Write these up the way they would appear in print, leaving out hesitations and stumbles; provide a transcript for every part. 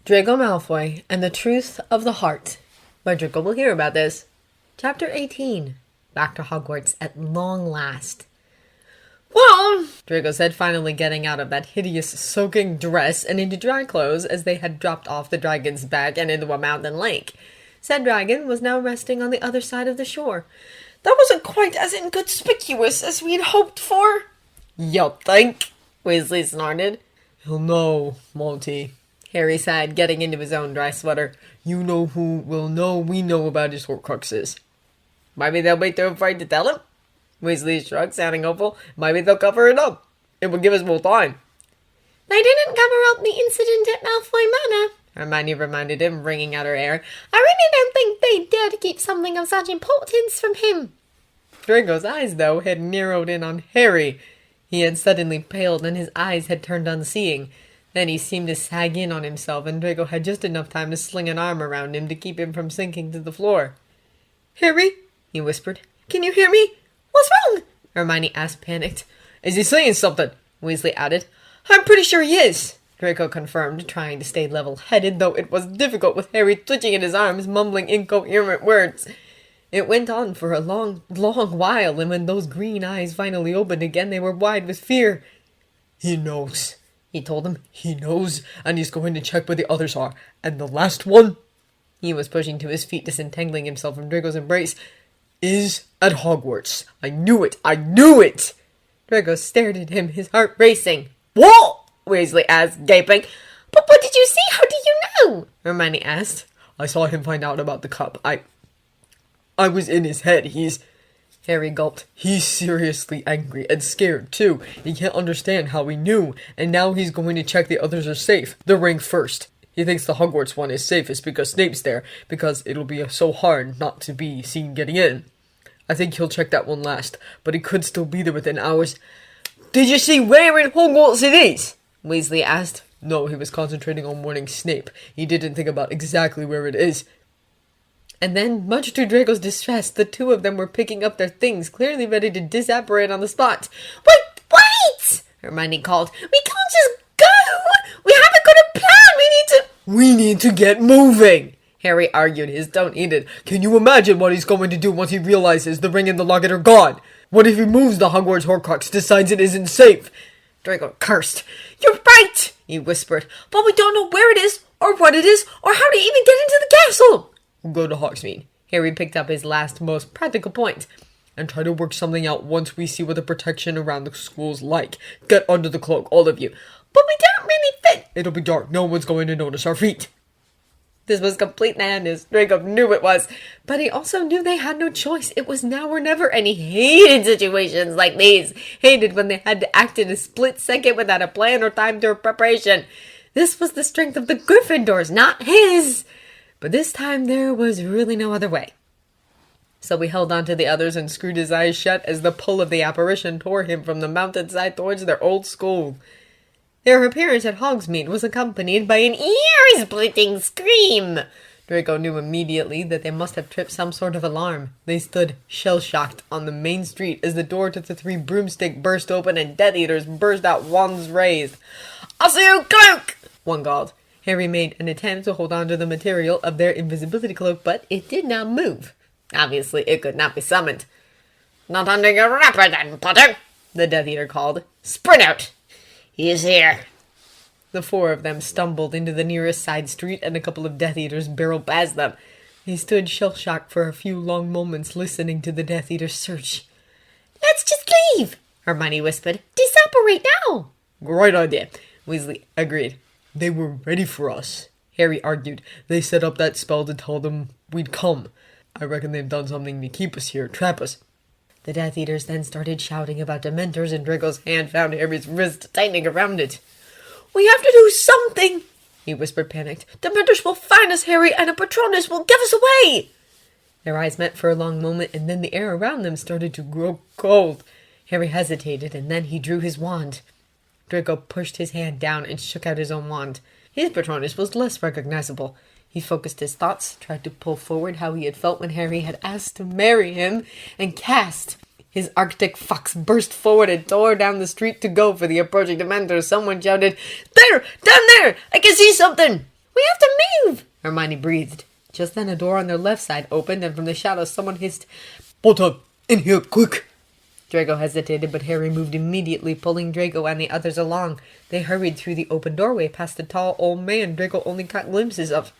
Draco Malfoy and the Truth of the Heart, where Draco will hear about this. Chapter 18. Back to Hogwarts at long last. Well, Draco said, finally getting out of that hideous soaking dress and into dry clothes as they had dropped off the dragon's back and into a mountain lake. Said dragon was now resting on the other side of the shore. That wasn't quite as inconspicuous as we'd hoped for. You think? Weasley snorted. He'll know, won't he? Harry sighed, getting into his own dry sweater. You know who will know we know about his Horcruxes. Maybe they'll be too afraid to tell him? Weasley shrugged, sounding hopeful. Maybe they'll cover it up. It would give us more time. They didn't cover up the incident at Malfoy Manor, Hermione reminded him, wringing out her hair. I really don't think they'd dare to keep something of such importance from him. Draco's eyes, though, had narrowed in on Harry. He had suddenly paled, and his eyes had turned unseeing. Then he seemed to sag in on himself, and Draco had just enough time to sling an arm around him to keep him from sinking to the floor. "Harry," he whispered. "can you hear me? What's wrong?" Hermione asked, panicked. Is he saying something? Weasley added. "I'm pretty sure he is," Draco confirmed, trying to stay level-headed, though it was difficult with Harry twitching at his arms, mumbling incoherent words. It went on for a long, long while, and when those green eyes finally opened again, they were wide with fear. He knows, he told him. He knows, and he's going to check where the others are. And the last one, he was pushing to his feet, disentangling himself from Draco's embrace, is at Hogwarts. I knew it! I knew it! Draco stared at him, his heart racing. What? Weasley asked, gaping. "But what did you see? How do you know?" Hermione asked. I saw him find out about the cup. I was in his head. Harry gulped. He's seriously angry and scared, too. He can't understand how we knew, and now he's going to check the others are safe. The ring first. He thinks the Hogwarts one is safest because Snape's there, because it'll be so hard not to be seen getting in. I think he'll check that one last, but he could still be there within hours. Did you see where in Hogwarts it is? Weasley asked. No, he was concentrating on warning Snape. He didn't think about exactly where it is. And then, much to Draco's distress, the two of them were picking up their things, clearly ready to disapparate on the spot. Wait! Hermione called. "We can't just go! We haven't got a plan! We need to get moving!" Harry argued, his tone heated. Can you imagine what he's going to do once he realizes the ring and the locket are gone? What if he moves the Hogwarts Horcrux, decides it isn't safe? Draco cursed. "You're right," he whispered. "but we don't know where it is, or what it is, or how to even get into the castle." We'll go to Hogsmeade. Harry picked up his last, most practical point. And try to work something out once we see what the protection around the school's like. Get under the cloak, all of you. "But we don't really fit." It'll be dark. No one's going to notice our feet. This was complete madness. Draco knew it was. But he also knew they had no choice. It was now or never, and he hated situations like these. Hated when they had to act in a split second without a plan or time to preparation. This was the strength of the Gryffindors, not his. But this time there was really no other way. So he held on to the others and screwed his eyes shut as the pull of the apparition tore him from the mountainside towards their old school. Their appearance at Hogsmeade was accompanied by an ear-splitting scream. Draco knew immediately that they must have tripped some sort of alarm. They stood shell-shocked on the main street as the door to the Three Broomstick burst open and Death Eaters burst out, wands raised. "I'll see you, cloak!" one called. Harry made an attempt to hold on to the material of their invisibility cloak, but it did not move. Obviously, it could not be summoned. "Not under your wrapper, then, Potter," the Death Eater called. "Sprint out!" "He is here." The four of them stumbled into the nearest side street, and a couple of Death Eaters barreled past them. They stood shell-shocked for a few long moments, listening to the Death Eaters search. "Let's just leave," Hermione whispered. "Disapparate now." Great idea. Weasley agreed. They were ready for us, Harry argued. They set up that spell to tell them we'd come. I reckon they've done something to keep us here, trap us. The Death Eaters then started shouting about Dementors, and Draco's hand found Harry's wrist, tightening around it. "We have to do something," he whispered, panicked. "Dementors will find us, Harry, and a Patronus will give us away." Their eyes met for a long moment, and then the air around them started to grow cold. Harry hesitated, and then he drew his wand. Draco pushed his hand down and shook out his own wand. His Patronus was less recognizable. He focused his thoughts, tried to pull forward how he had felt when Harry had asked to marry him, and cast. His Arctic fox burst forward and tore down the street to go for the approaching Dementors. Someone shouted, "There! Down there! I can see something!" We have to move! Hermione breathed. Just then a door on their left side opened, and from the shadows someone hissed, Potter, in here, quick! Draco hesitated, but Harry moved immediately, pulling Draco and the others along. They hurried through the open doorway, past a tall old man Draco only caught glimpses of.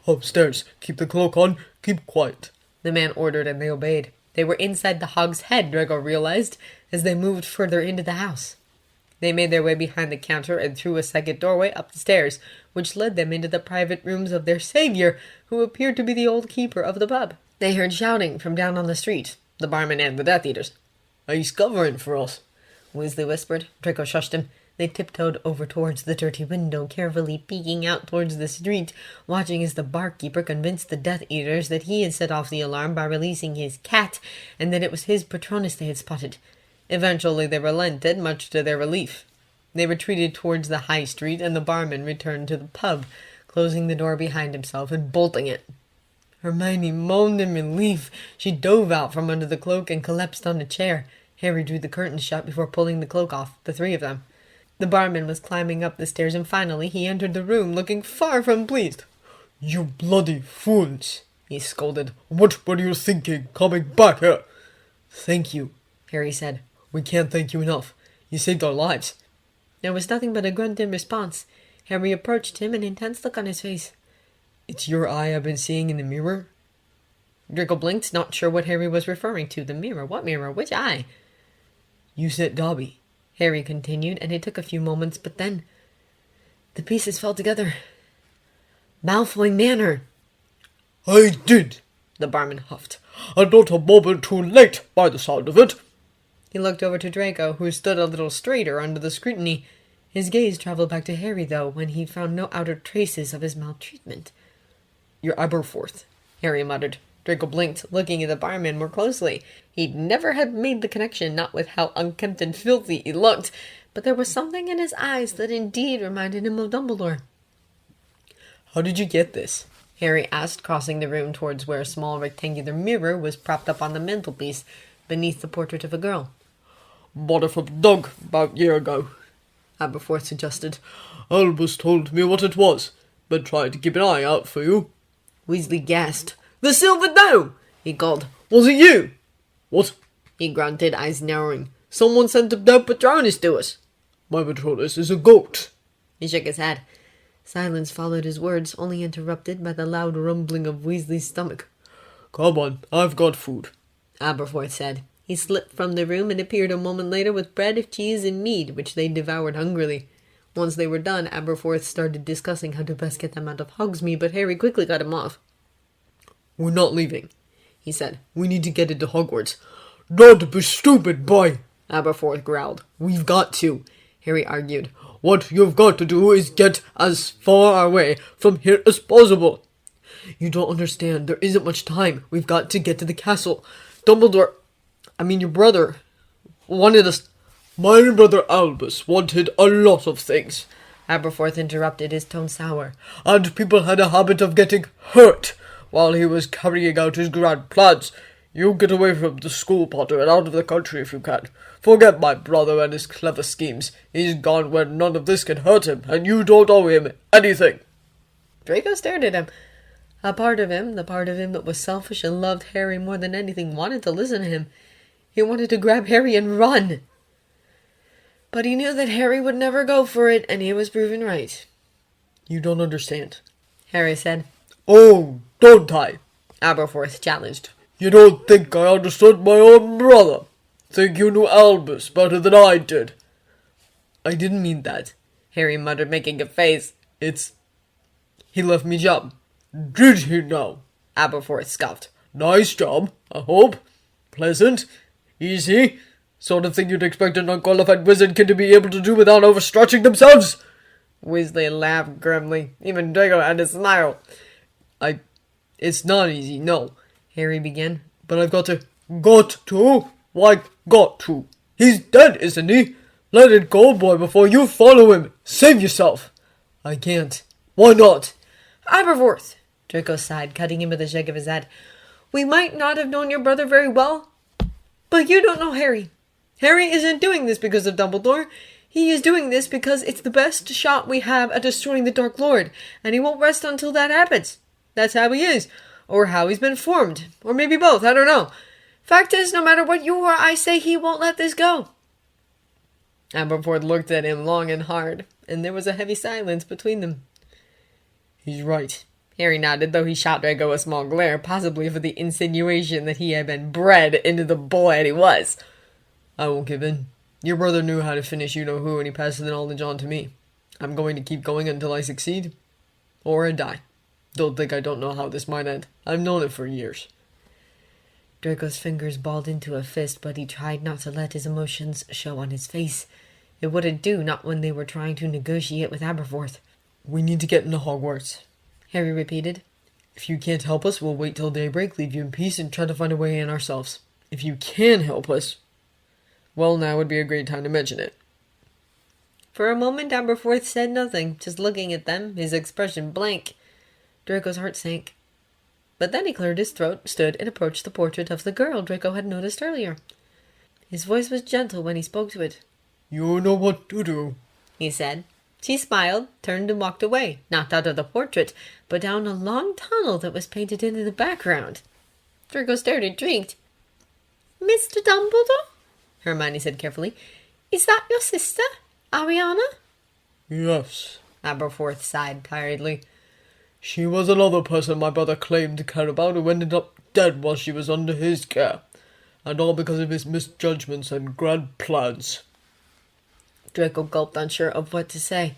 Upstairs, keep the cloak on, keep quiet. The man ordered, and they obeyed. They were inside the Hog's Head, Draco realized, as they moved further into the house. They made their way behind the counter and through a second doorway up the stairs, which led them into the private rooms of their savior, who appeared to be the old keeper of the pub. They heard shouting from down on the street, the barman and the Death Eaters. He's covering for us, Weasley whispered. Draco shushed him. They tiptoed over towards the dirty window, carefully peeking out towards the street, watching as the barkeeper convinced the Death Eaters that he had set off the alarm by releasing his cat, and that it was his Patronus they had spotted. Eventually they relented, much to their relief. They retreated towards the high street, and the barman returned to the pub, closing the door behind himself and bolting it. Hermione moaned in relief. She dove out from under the cloak and collapsed on a chair. Harry drew the curtains shut before pulling the cloak off, the three of them. The barman was climbing up the stairs, and finally he entered the room, looking far from pleased. You bloody fools, he scolded. What were you thinking, coming back here? Thank you, Harry said. We can't thank you enough. You saved our lives. There was nothing but a grunt in response. Harry approached him, an intense look on his face. It's your eye I've been seeing in the mirror? Draco blinked, not sure what Harry was referring to. The mirror? What mirror? Which eye? You sent Dobby, Harry continued, and it took a few moments, but then the pieces fell together. Malfoy Manor. I did, the barman huffed. And not a moment too late, by the sound of it. He looked over to Draco, who stood a little straighter under the scrutiny. His gaze traveled back to Harry, though, when he found no outer traces of his maltreatment. You're Aberforth, Harry muttered. Draco blinked, looking at the barman more closely. He'd never have made the connection, not with how unkempt and filthy he looked, but there was something in his eyes that indeed reminded him of Dumbledore. How did you get this? Harry asked, crossing the room towards where a small rectangular mirror was propped up on the mantelpiece, beneath the portrait of a girl. Bought it from Doug about a year ago, Aberforth suggested. Albus told me what it was. Been trying to keep an eye out for you. Weasley gasped. The silver dough! He called. Was it you? What? He grunted, eyes narrowing. Someone sent a dead Patronus to us. My Patronus is a goat. He shook his head. Silence followed his words, only interrupted by the loud rumbling of Weasley's stomach. Come on, I've got food, Aberforth said. He slipped from the room and appeared a moment later with bread, cheese, and meat, which they devoured hungrily. Once they were done, Aberforth started discussing how to best get them out of Hogsmeade, but Harry quickly cut him off. We're not leaving, he said. We need to get into Hogwarts. Don't be stupid, boy, Aberforth growled. We've got to, Harry argued. What you've got to do is get as far away from here as possible. You don't understand. There isn't much time. We've got to get to the castle. Your brother, wanted us. My brother Albus wanted a lot of things, Aberforth interrupted, his tone sour. And people had a habit of getting hurt while he was carrying out his grand plans. You get away from the school, Potter, and out of the country if you can. Forget my brother and his clever schemes. He's gone where none of this can hurt him, and you don't owe him anything. Draco stared at him. The part of him that was selfish and loved Harry more than anything, wanted to listen to him. He wanted to grab Harry and run. But he knew that Harry would never go for it, and he was proven right. You don't understand, Harry said. Oh, don't I? Aberforth challenged. You don't think I understood my own brother? Think you knew Albus better than I did? I didn't mean that, Harry muttered, making a face. He left me job. Did he now? Aberforth scoffed. Nice job, I hope. Pleasant. Easy. Sort of thing you'd expect an unqualified wizard kid to be able to do without overstretching themselves. Weasley laughed grimly. Even Draco had to smile. It's not easy, no, Harry began. But I've got to. Got to? Why got to? He's dead, isn't he? Let it go, boy, before you follow him. Save yourself. I can't. Why not? Aberforth, Draco sighed, cutting him with a shake of his head. We might not have known your brother very well, but you don't know Harry. Harry isn't doing this because of Dumbledore. He is doing this because it's the best shot we have at destroying the Dark Lord, and he won't rest until that happens. That's how he is, or how he's been formed, or maybe both, I don't know. Fact is, no matter what you or I say, he won't let this go." Aberforth looked at him long and hard, and there was a heavy silence between them. "He's right." Harry nodded, though he shot Draco a small glare, possibly for the insinuation that he had been bred into the boy he was. "I won't give in. Your brother knew how to finish you-know-who, and he passed the knowledge on to me. I'm going to keep going until I succeed, or I die. Don't think I don't know how this might end. I've known it for years." Draco's fingers balled into a fist, but he tried not to let his emotions show on his face. It wouldn't do, not when they were trying to negotiate with Aberforth. "We need to get into Hogwarts," Harry repeated. "If you can't help us, we'll wait till daybreak, leave you in peace, and try to find a way in ourselves. If you can help us, well, now would be a great time to mention it." For a moment, Aberforth said nothing, just looking at them, his expression blank. Draco's heart sank. But then he cleared his throat, stood, and approached the portrait of the girl Draco had noticed earlier. His voice was gentle when he spoke to it. "You know what to do," he said. She smiled, turned and walked away, not out of the portrait, but down a long tunnel that was painted into the background. Draco stared intrigued. "Mr. Dumbledore?" Hermione said carefully. "Is that your sister, Ariana?" "Yes," Aberforth sighed tiredly. "She was another person my brother claimed to care about who ended up dead while she was under his care. And all because of his misjudgments and grand plans." Draco gulped, unsure of what to say.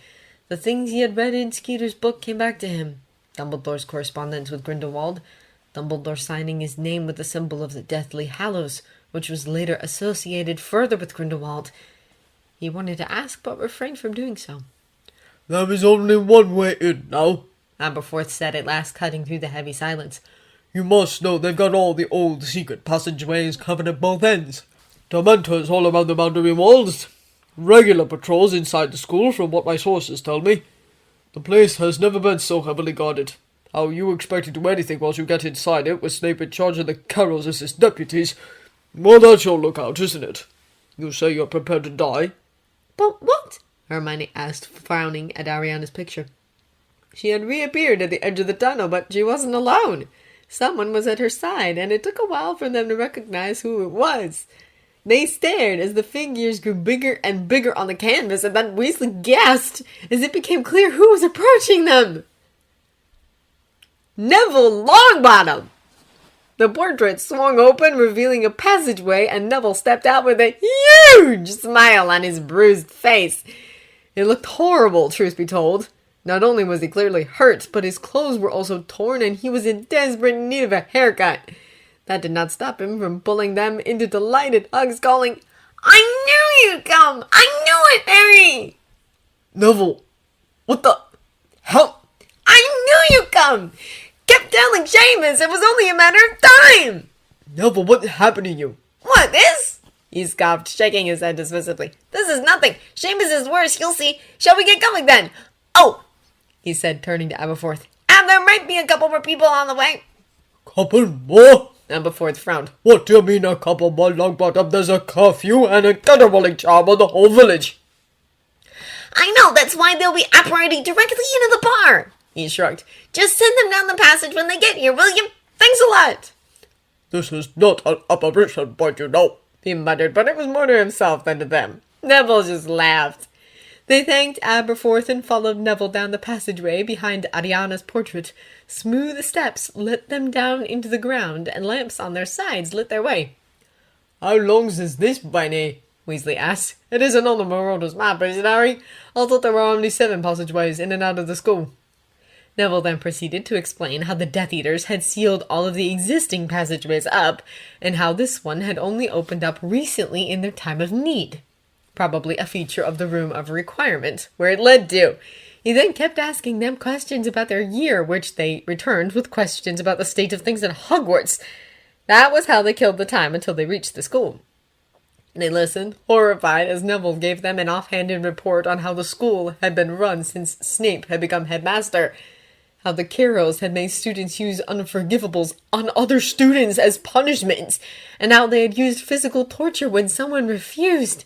The things he had read in Skeeter's book came back to him. Dumbledore's correspondence with Grindelwald, Dumbledore signing his name with the symbol of the Deathly Hallows, which was later associated further with Grindelwald. He wanted to ask, but refrained from doing so. "There is only one way in now," Aberforth said at last, cutting through the heavy silence. "You must know they've got all the old secret passageways covered at both ends. Dementors all around the boundary walls. Regular patrols inside the school, from what my sources tell me. The place has never been so heavily guarded. How you expect to do anything once you get inside it, with Snape in charge of the Carrows as his deputies? Well, that's your lookout, isn't it? You say you're prepared to die?" "But what?" Hermione asked, frowning at Ariana's picture. She had reappeared at the edge of the tunnel, but she wasn't alone. Someone was at her side, and it took a while for them to recognize who it was. They stared as the figures grew bigger and bigger on the canvas, and then Weasley gasped as it became clear who was approaching them. Neville Longbottom! The portrait swung open, revealing a passageway, and Neville stepped out with a huge smile on his bruised face. It looked horrible, truth be told. Not only was he clearly hurt, but his clothes were also torn, and he was in desperate need of a haircut. That did not stop him from pulling them into delighted hugs, calling, "I knew you'd come! I knew it, Harry!" "Neville, what the... how..." "I knew you'd come! Kept telling Seamus it was only a matter of time!" "Neville, what happened to you?" "What, this?" he scoffed, shaking his head dismissively. "This is nothing. Seamus is worse, you'll see. Shall we get going then? Oh," he said, turning to Aberforth, "and there might be a couple more people on the way." "Couple more?" Aberforth frowned. "What do you mean a couple more, Longbottom? There's a curfew and a caterwauling charm on the whole village." "I know, that's why they'll be operating directly into the bar," he shrugged. "Just send them down the passage when they get here, will you? Thanks a lot." "This is not an apparition, but you know," he muttered, but it was more to himself than to them. Neville just laughed. They thanked Aberforth and followed Neville down the passageway behind Ariana's portrait. Smooth steps let them down into the ground, and lamps on their sides lit their way. "How long's is this, Bunny?" Weasley asked. "It isn't on the Marauders map, is it, Harry? I thought there were only 7 passageways in and out of the school." Neville then proceeded to explain how the Death Eaters had sealed all of the existing passageways up, and how this one had only opened up recently in their time of need. Probably a feature of the Room of Requirement, where it led to. He then kept asking them questions about their year, which they returned with questions about the state of things at Hogwarts. That was how they killed the time until they reached the school. They listened, horrified, as Neville gave them an offhanded report on how the school had been run since Snape had become headmaster, how the Carrows had made students use unforgivables on other students as punishments, and how they had used physical torture when someone refused,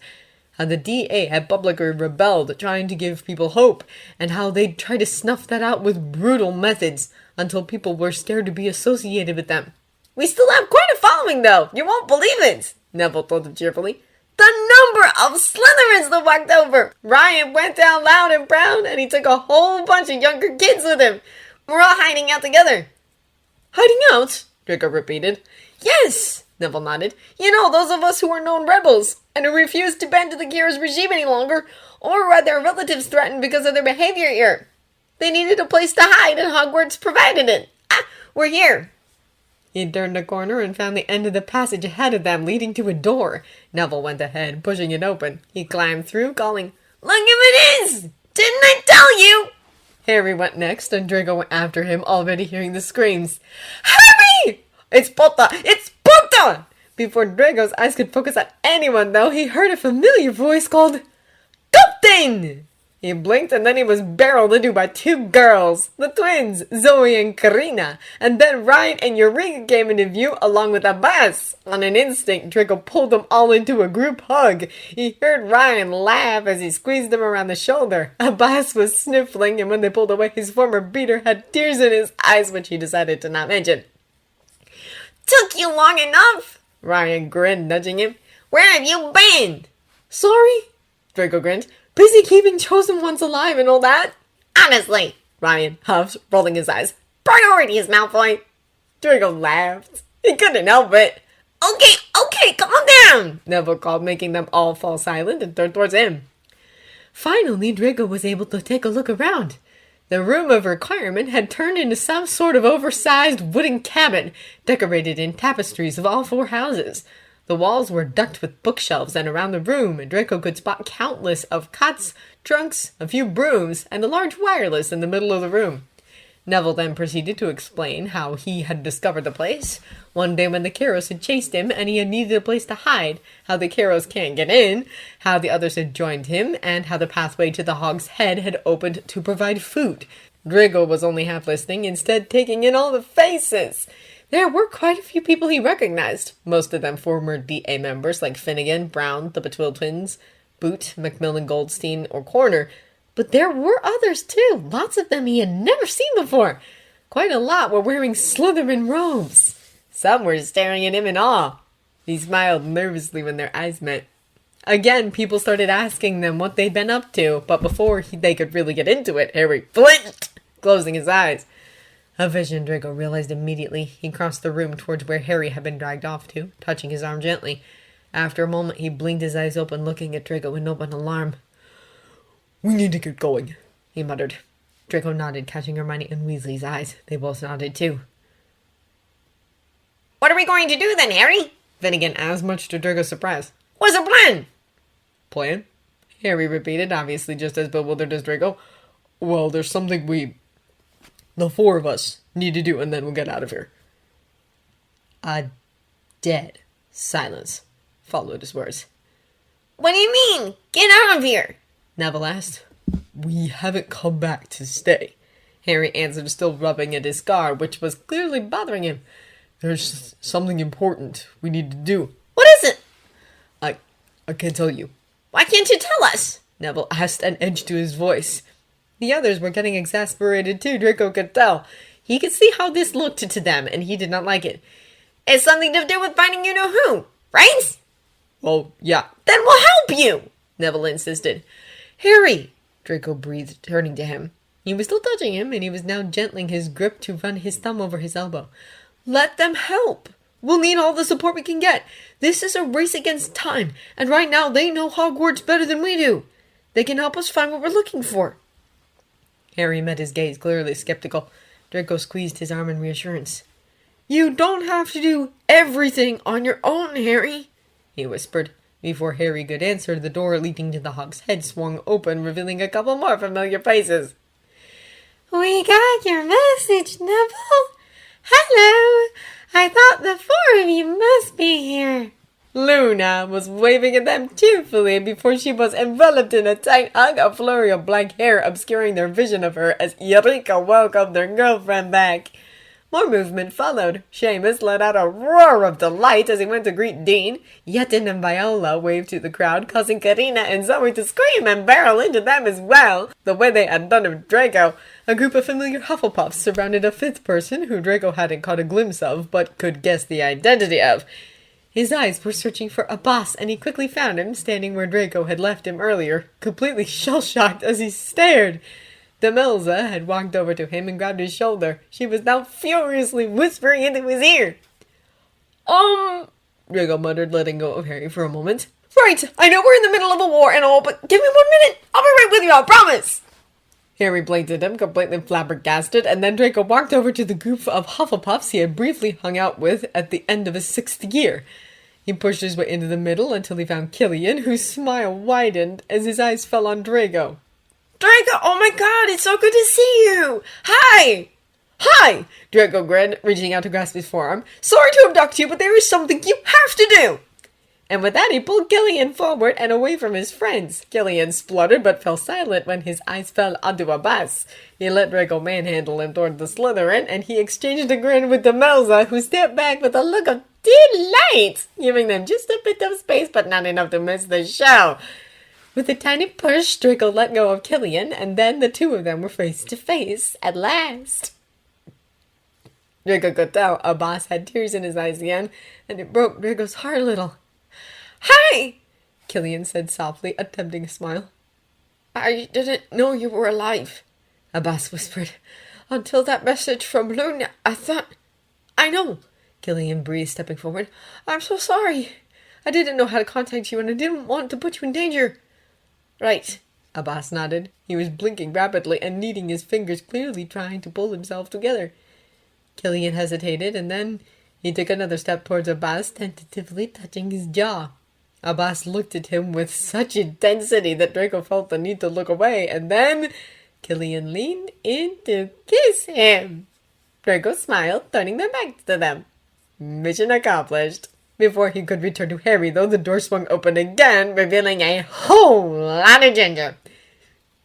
how the DA had publicly rebelled, trying to give people hope, and how they'd try to snuff that out with brutal methods until people were scared to be associated with them. We still have quite a following, though. You won't believe it, Neville told him cheerfully. The number of Slytherins that walked over. Ryan went down loud and proud, and he took a whole bunch of younger kids with him. We're all hiding out together. Hiding out? Draco repeated. Yes, Neville nodded. You know, those of us who are known rebels, and who refuse to bend to the Kira's regime any longer, or who had their relatives threatened because of their behavior here. They needed a place to hide, and Hogwarts provided it. We're here. He turned a corner and found the end of the passage ahead of them, leading to a door. Neville went ahead, pushing it open. He climbed through, calling, Look if it is! Didn't I tell you? Harry went next, and Draco went after him, already hearing the screams. Harry! It's Potter! It's Potter! Before Draco's eyes could focus on anyone, though, he heard a familiar voice called, Captain! He blinked, and then he was barreled into by two girls, the twins, Zoe and Karina, and then Ryan and Eureka came into view along with Abbas. On an instinct, Draco pulled them all into a group hug. He heard Ryan laugh as he squeezed him around the shoulder. Abbas was sniffling, and when they pulled away, his former beater had tears in his eyes, which he decided to not mention. Took you long enough, Ryan grinned, nudging him. Where have you been? Sorry, Draco grinned. Busy keeping chosen ones alive and all that. Honestly, Ryan huffed, rolling his eyes. Priorities, Malfoy. Draco laughed. He couldn't help it. Okay, calm down, Neville called, making them all fall silent and turn towards him. Finally, Draco was able to take a look around. The room of requirement had turned into some sort of oversized wooden cabin, decorated in tapestries of all four houses. The walls were decked with bookshelves, and around the room, Draco could spot countless of cots, trunks, a few brooms, and a large wireless in the middle of the room. Neville then proceeded to explain how he had discovered the place. One day when the Carrows had chased him and he had needed a place to hide, how the Carrows can't get in, how the others had joined him, and how the pathway to the Hog's Head had opened to provide food. Draco was only half listening, instead taking in all the faces. There were quite a few people he recognized, most of them former DA members like Finnegan, Brown, the Betwill twins, Boot, Macmillan, Goldstein, or Corner. But there were others too, lots of them he had never seen before. Quite a lot were wearing Slytherin robes. Some were staring at him in awe. He smiled nervously when their eyes met. Again, people started asking them what they'd been up to, but before they could really get into it, Harry flinched, closing his eyes. A vision, Draco realized immediately. He crossed the room towards where Harry had been dragged off to, touching his arm gently. After a moment, he blinked his eyes open, looking at Draco in open alarm. "We need to get going," he muttered. Draco nodded, catching Hermione and Weasley's eyes. They both nodded too. What are we going to do then, Harry? Finnegan asked, much to Draco's surprise. What's the plan? Plan? Harry repeated, obviously just as bewildered as Draco. Well, there's something the four of us need to do, and then we'll get out of here. A dead silence followed his words. What do you mean? Get out of here, Neville asked. We haven't come back to stay, Harry answered, still rubbing at his scar, which was clearly bothering him. There's something important we need to do. What is it? I can't tell you. Why can't you tell us? Neville asked, an edge to his voice. The others were getting exasperated too, Draco could tell. He could see how this looked to them, and he did not like it. It's something to do with finding you-know-who, right? Well, yeah. Then we'll help you, Neville insisted. Harry, Draco breathed, turning to him. He was still touching him, and he was now gentling his grip to run his thumb over his elbow. Let them help. We'll need all the support we can get. This is a race against time, and right now they know Hogwarts better than we do. They can help us find what we're looking for. Harry met his gaze, clearly skeptical. Draco squeezed his arm in reassurance. You don't have to do everything on your own, Harry, he whispered. Before Harry could answer, the door leading to the Hog's Head swung open, revealing a couple more familiar faces. We got your message, Neville. Hello. I thought the four of you must be here. Luna was waving at them cheerfully before she was enveloped in a tight hug, a flurry of black hair obscuring their vision of her as Eureka welcomed their girlfriend back. More movement followed. Seamus let out a roar of delight as he went to greet Dean. Yetin and Viola waved to the crowd, causing Karina and Zoe to scream and barrel into them as well, the way they had done with Draco. A group of familiar Hufflepuffs surrounded a fifth person who Draco hadn't caught a glimpse of, but could guess the identity of. His eyes were searching for Abbas, and he quickly found him, standing where Draco had left him earlier, completely shell-shocked as he stared. Demelza had walked over to him and grabbed his shoulder. She was now furiously whispering into his ear. Draco muttered, letting go of Harry for a moment. Right, I know we're in the middle of a war and all, but give me 1 minute. I'll be right with you, I promise. Harry blinked at him, completely flabbergasted, and then Draco walked over to the group of Hufflepuffs he had briefly hung out with at the end of his 6th year. He pushed his way into the middle until he found Killian, whose smile widened as his eyes fell on Draco. Draco, oh my god, it's so good to see you! Hi! Hi! Draco grinned, reaching out to grasp his forearm. Sorry to abduct you, but there is something you have to do! And with that, he pulled Killian forward and away from his friends. Killian spluttered but fell silent when his eyes fell onto Abbas. He let Draco manhandle him toward the Slytherin, and he exchanged a grin with Demelza, who stepped back with a look of delight, giving them just a bit of space but not enough to miss the show. With a tiny push, Draco let go of Killian, and then the two of them were face to face at last. Draco could tell Abbas had tears in his eyes again, and it broke Draco's heart a little. Hi! Killian said softly, attempting a smile. I didn't know you were alive, Abbas whispered. Until that message from Luna, I thought... I know, Killian breathed, stepping forward. I'm so sorry. I didn't know how to contact you, and I didn't want to put you in danger. Right, Abbas nodded. He was blinking rapidly and kneading his fingers, clearly trying to pull himself together. Killian hesitated, and then he took another step towards Abbas, tentatively touching his jaw. Abbas looked at him with such intensity that Draco felt the need to look away, and then Killian leaned in to kiss him. Draco smiled, turning their backs to them. Mission accomplished. Before he could return to Harry, though, the door swung open again, revealing a whole lot of ginger.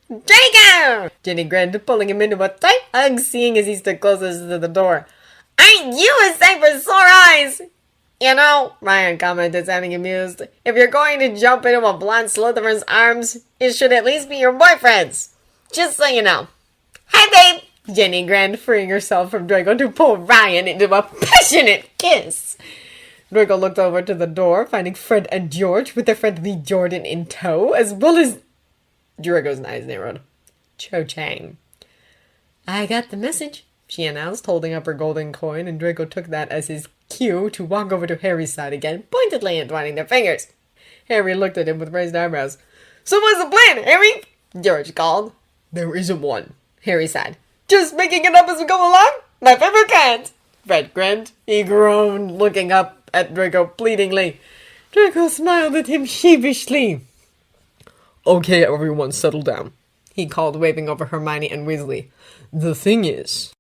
Draco! Ginny grinned, pulling him into a tight hug, seeing as he stood closest to the door. Ain't you a sight for sore eyes? You know, Ryan commented, sounding amused, if you're going to jump into a blonde Slytherin's arms, it should at least be your boyfriend's. Just so you know. Hi, babe! Ginny grinned, freeing herself from Draco to pull Ryan into a passionate kiss. Draco looked over to the door, finding Fred and George with their friendly Jordan in tow, as well as... Draco's eyes narrowed. Cho-Chang. I got the message, she announced, holding up her golden coin, and Draco took that as his cue to walk over to Harry's side again, pointedly entwining their fingers. Harry looked at him with raised eyebrows. So what's the plan, Harry? George called. There isn't one, Harry sighed. Just making it up as we go along? My favorite kind. Fred grinned. He groaned, looking up at Draco pleadingly. Draco smiled at him sheepishly. Okay, everyone, settle down, he called, waving over Hermione and Weasley. The thing is...